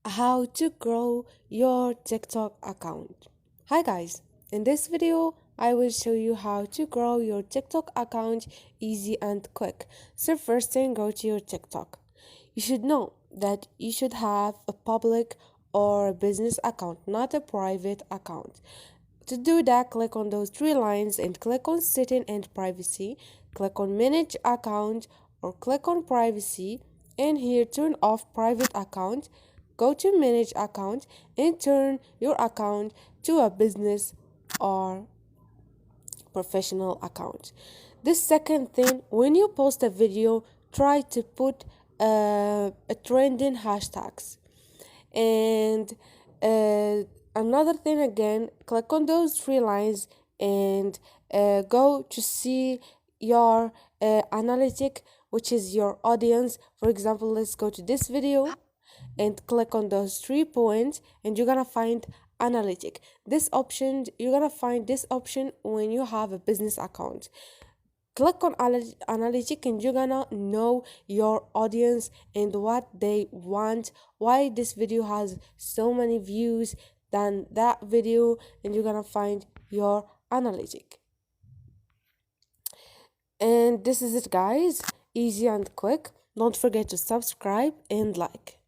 how to grow your TikTok account. Hi guys, in this video I will show you how to grow your TikTok account easy and quick. So first thing, go to your TikTok. You should know that you should have a public or a business account, not a private account. To do that, click on those three lines and click on setting and privacy. Click on manage account or click on privacy, and here turn off private account. Go to manage account and turn your account to a business or professional account. The second thing, when you post a video, try to put a trending hashtags. And another thing again, click on those three lines and go to see your analytic, which is your audience. For example, let's go to this video and click on those 3 points, and you're gonna find analytic. This option, you're gonna find this option when you have a business account. Click on analytic and you're gonna know your audience and what they want, why this video has so many views than that video, and you're gonna find your analytic. And this is it guys, easy and quick. Don't forget to subscribe and like.